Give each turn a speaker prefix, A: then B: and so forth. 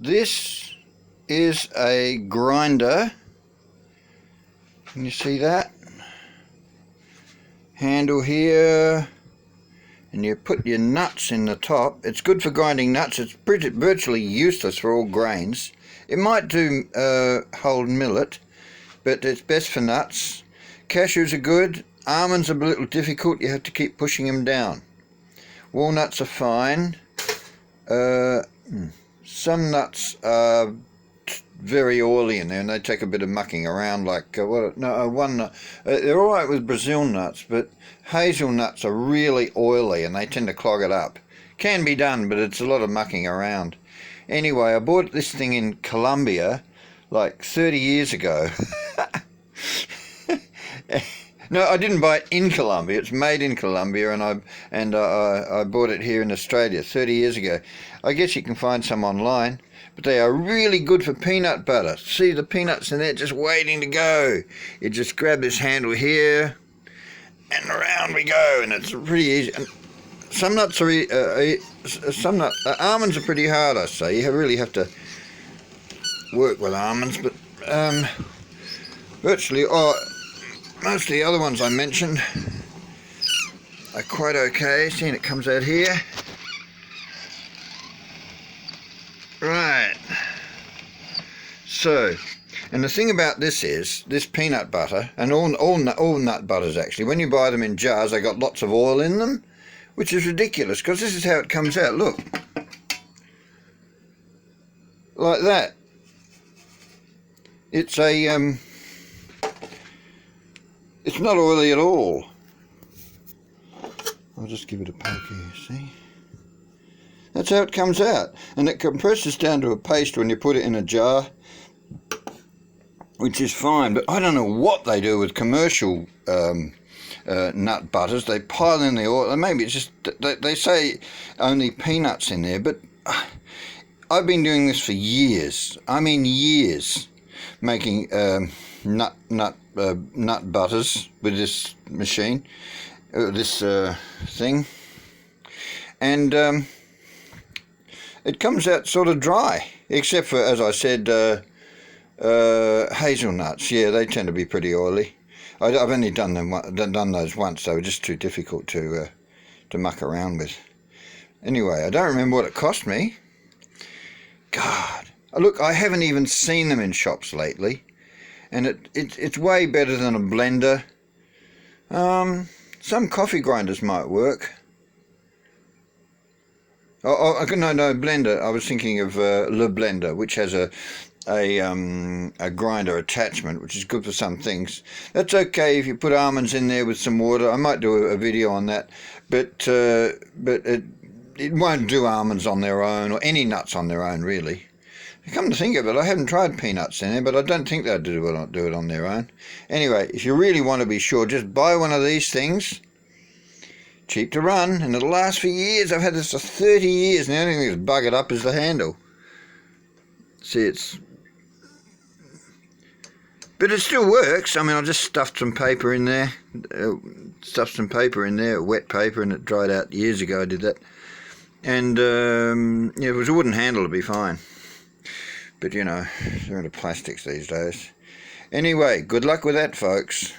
A: This is a grinder. Can you see that? Handle here, and you put your nuts in the top. It's good for grinding nuts. It's virtually useless for all grains. It might do whole millet, but it's best for nuts. Cashews are good. Almonds are a little difficult. You have to keep pushing them down. Walnuts are fine. Some nuts are very oily in there, and they take a bit of mucking around. Like they're all right with Brazil nuts, but hazelnuts are really oily, and they tend to clog it up. Can be done, but it's a lot of mucking around. Anyway, I bought this thing in Colombia like 30 years ago. No, I didn't buy it in Colombia. It's made in Colombia, and I bought it here in Australia 30 years ago. I guess you can find some online, but they are really good for peanut butter. See the peanuts in there just waiting to go. You just grab this handle here, and around we go, and it's pretty easy. And some nuts are almonds are pretty hard, I say. You really have to work with almonds, but virtually. Most of the other ones I mentioned are quite okay. Seeing it comes out here. Right. So, and the thing about this is, this peanut butter, and all nut butters actually, when you buy them in jars, they got lots of oil in them, which is ridiculous, because this is how it comes out. Look. Like that. It's a... It's not oily at all. I'll just give it a poke here, see? That's how it comes out. And it compresses down to a paste when you put it in a jar, which is fine. But I don't know what they do with commercial nut butters. They pile in the oil. Maybe it's just, they say only peanuts in there, but I've been doing this for years. I mean years, making nut butters with this machine, this thing, and it comes out sort of dry, except for, as I said, hazelnuts. Yeah, they tend to be pretty oily. I've only done those once. They were just too difficult to muck around with. Anyway, I don't remember what it cost me. God, look, I haven't even seen them in shops lately. And it's way better than a blender. Some coffee grinders might work. No, blender. I was thinking of Le Blender, which has a grinder attachment, which is good for some things. That's okay if you put almonds in there with some water. I might do a video on that, but it won't do almonds on their own, or any nuts on their own, really. Come to think of it, I haven't tried peanuts in there, but I don't think they'll do it on their own. Anyway, if you really want to be sure, just buy one of these things. Cheap to run, and it'll last for years. I've had this for 30 years, and the only thing that's buggered up is the handle. See, but it still works. I mean, I just stuffed some paper in there. Wet paper, and it dried out years ago. I did that. And yeah, if it was a wooden handle, it'd be fine. But, you know, they're into plastics these days. Anyway, good luck with that, folks.